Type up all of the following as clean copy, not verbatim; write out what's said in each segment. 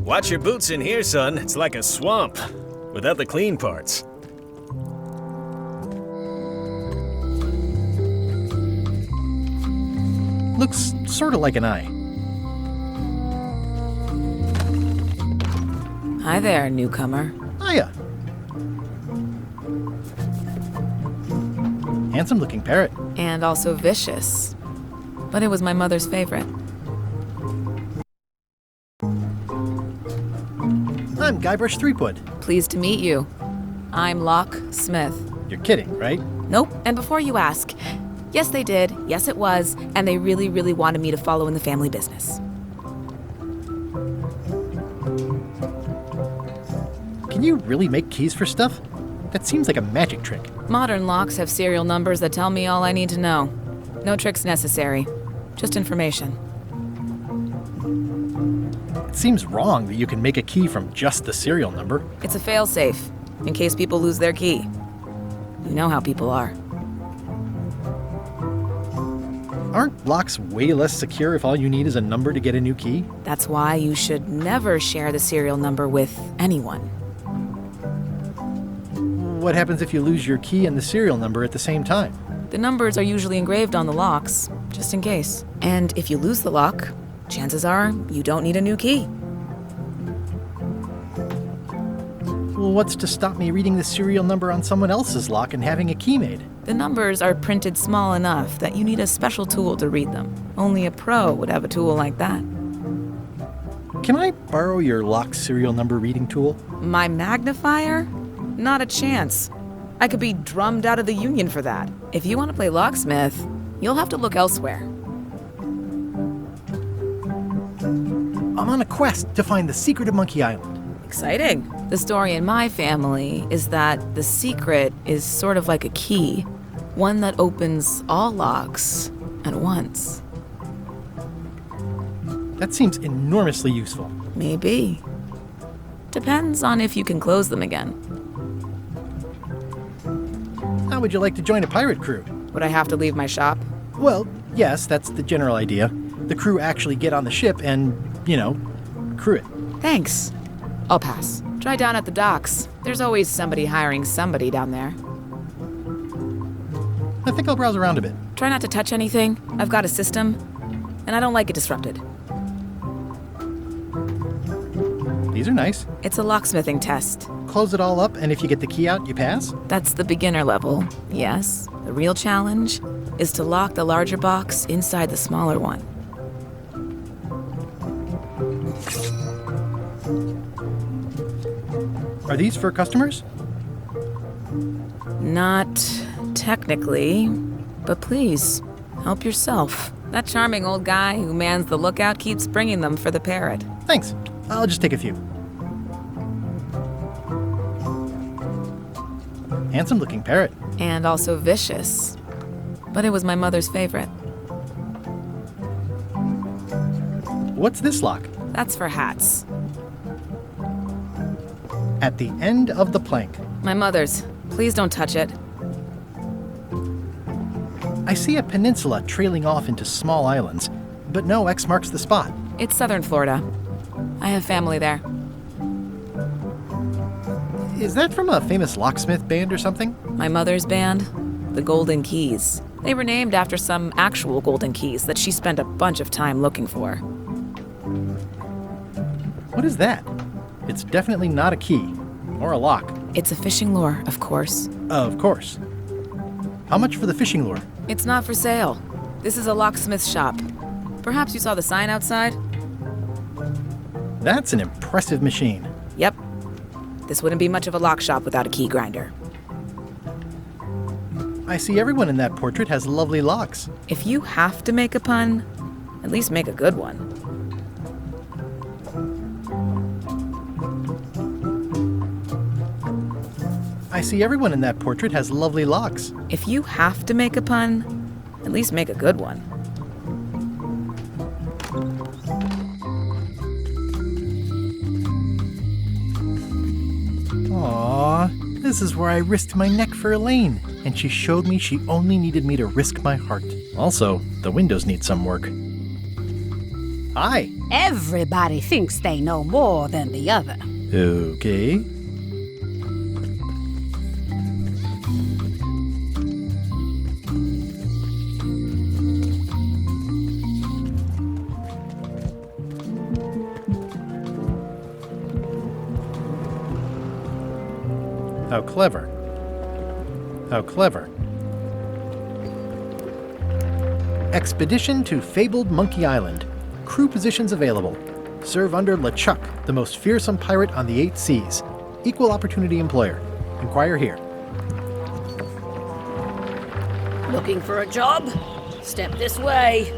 Watch your boots in here, son. It's like a swamp, without the clean parts. Looks sort of like an eye. Hi there, newcomer. Hiya. Handsome-looking parrot. And also vicious. But it was my mother's favorite. I'm Guybrush Threepwood. Pleased to meet you. I'm Locksmith. You're kidding, right? Nope. And before you ask, yes, they did. Yes, it was. And they really, really wanted me to follow in the family business. Can you really make keys for stuff? That seems like a magic trick. Modern locks have serial numbers that tell me all I need to know. No tricks necessary. Just information. It seems wrong that you can make a key from just the serial number. It's a fail-safe, in case people lose their key. You know how people are. Aren't locks way less secure if all you need is a number to get a new key? That's why you should never share the serial number with anyone. What happens if you lose your key and the serial number at the same time? The numbers are usually engraved on the locks, just in case. And if you lose the lock, chances are you don't need a new key. Well, what's to stop me reading the serial number on someone else's lock and having a key made? The numbers are printed small enough that you need a special tool to read them. Only a pro would have a tool like that. Can I borrow your lock serial number reading tool? My magnifier? Not a chance. I could be drummed out of the union for that. If you want to play locksmith, you'll have to look elsewhere. I'm on a quest to find the secret of Monkey Island. Exciting. The story in my family is that the secret is sort of like a key, one that opens all locks at once. That seems enormously useful. Maybe. Depends on if you can close them again. How would you like to join a pirate crew? Would I have to leave my shop? Well, yes, that's the general idea. The crew actually get on the ship and, crew it. Thanks. I'll pass. Try down at the docks. There's always somebody hiring somebody down there. I think I'll browse around a bit. Try not to touch anything. I've got a system, and I don't like it disrupted. These are nice. It's a locksmithing test. Close it all up, and if you get the key out, you pass? That's the beginner level, yes. The real challenge is to lock the larger box inside the smaller one. Are these for customers? Not technically, but please, help yourself. That charming old guy who mans the lookout keeps bringing them for the parrot. Thanks. I'll just take a few. Handsome-looking parrot. And also vicious. But it was my mother's favorite. What's this lock? That's for hats. At the end of the plank. My mother's. Please don't touch it. I see a peninsula trailing off into small islands, but no X marks the spot. It's southern Florida. I have family there. Is that from a famous locksmith band or something? My mother's band, the Golden Keys. They were named after some actual golden keys that she spent a bunch of time looking for. What is that? It's definitely not a key. Or a lock. It's a fishing lure, of course. Of course. How much for the fishing lure? It's not for sale. This is a locksmith shop. Perhaps you saw the sign outside? That's an impressive machine. Yep. This wouldn't be much of a lock shop without a key grinder. I see everyone in that portrait has lovely locks. If you have to make a pun, at least make a good one. I see everyone in that portrait has lovely locks. If you have to make a pun, at least make a good one. Aww, this is where I risked my neck for Elaine, and she showed me she only needed me to risk my heart. Also, the windows need some work. Hi. Everybody thinks they know more than the other. Okay. How clever. How clever. Expedition to fabled Monkey Island. Crew positions available. Serve under LeChuck, the most fearsome pirate on the 8 seas. Equal opportunity employer. Inquire here. Looking for a job? Step this way.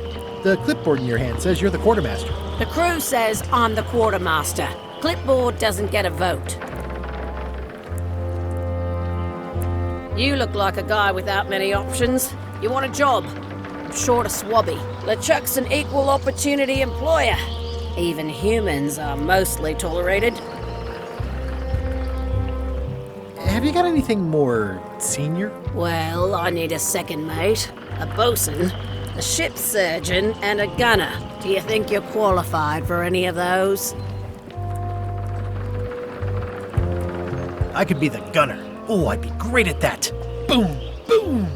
The clipboard in your hand says you're the quartermaster. The crew says I'm the quartermaster. Clipboard doesn't get a vote. You look like a guy without many options. You want a job? I'm short a swabby. LeChuck's an equal opportunity employer. Even humans are mostly tolerated. Have you got anything more senior? Well, I need a second mate, a bosun, a ship surgeon, and a gunner. Do you think you're qualified for any of those? I could be the gunner. Oh, I'd be great at that. Boom, boom.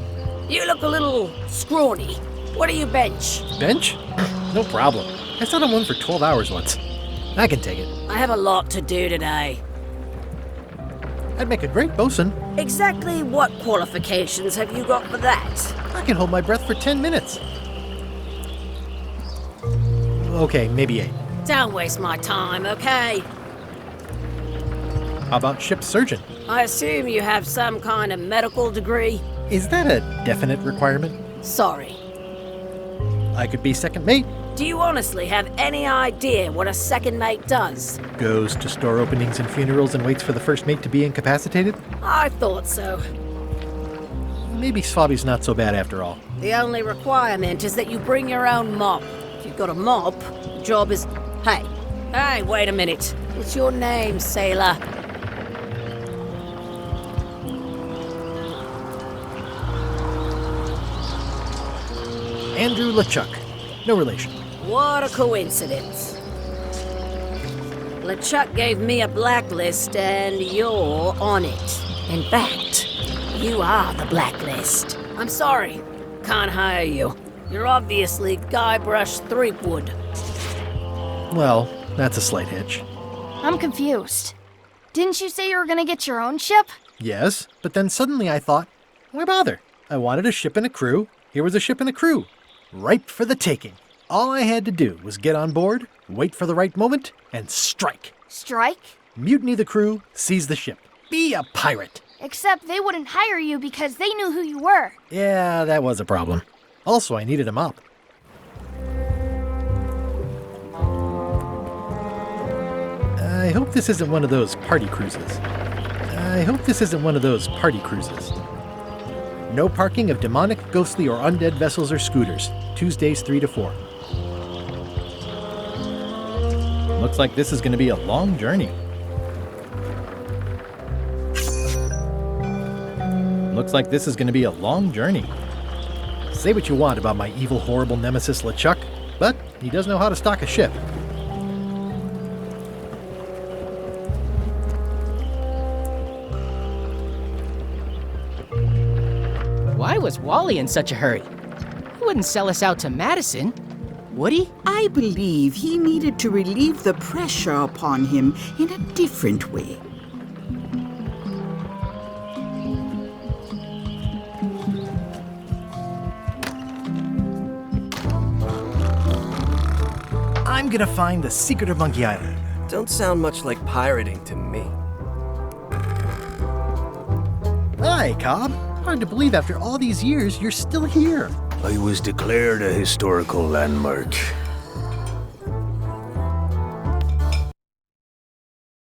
You look a little scrawny. What do you bench? Bench? No problem. I sat on one for 12 hours once. I can take it. I have a lot to do today. I'd make a great bosun. Exactly what qualifications have you got for that? I can hold my breath for 10 minutes. Okay, maybe 8. Don't waste my time, okay? How about ship surgeon? I assume you have some kind of medical degree? Is that a definite requirement? Sorry. I could be second mate. Do you honestly have any idea what a second mate does? Goes to store openings and funerals and waits for the first mate to be incapacitated? I thought so. Maybe Swabby's not so bad after all. The only requirement is that you bring your own mop. If you've got a mop, the job is... Hey, wait a minute. What's your name, sailor? Andrew LeChuck. No relation. What a coincidence. LeChuck gave me a blacklist and you're on it. In fact, you are the blacklist. I'm sorry, can't hire you. You're obviously Guybrush Threepwood. Well, that's a slight hitch. I'm confused. Didn't you say you were gonna get your own ship? Yes, but then suddenly I thought, why bother? I wanted a ship and a crew. Here was a ship and a crew. Ripe for the taking. All I had to do was get on board, wait for the right moment, and strike. Strike? Mutiny the crew, seize the ship. Be a pirate. Except they wouldn't hire you because they knew who you were. Yeah, that was a problem. Also, I needed a mop. I hope this isn't one of those party cruises. No parking of demonic, ghostly, or undead vessels or scooters. Tuesdays 3 to 4. Looks like this is going to be a long journey. Say what you want about my evil, horrible nemesis LeChuck, but he does know how to stock a ship. Why was Wally in such a hurry? He wouldn't sell us out to Madison, would he? I believe he needed to relieve the pressure upon him in a different way. I'm gonna find the secret of Monkey Island. Don't sound much like pirating to me. Hi, Cobb. Hard to believe after all these years you're still here. I was declared a historical landmark.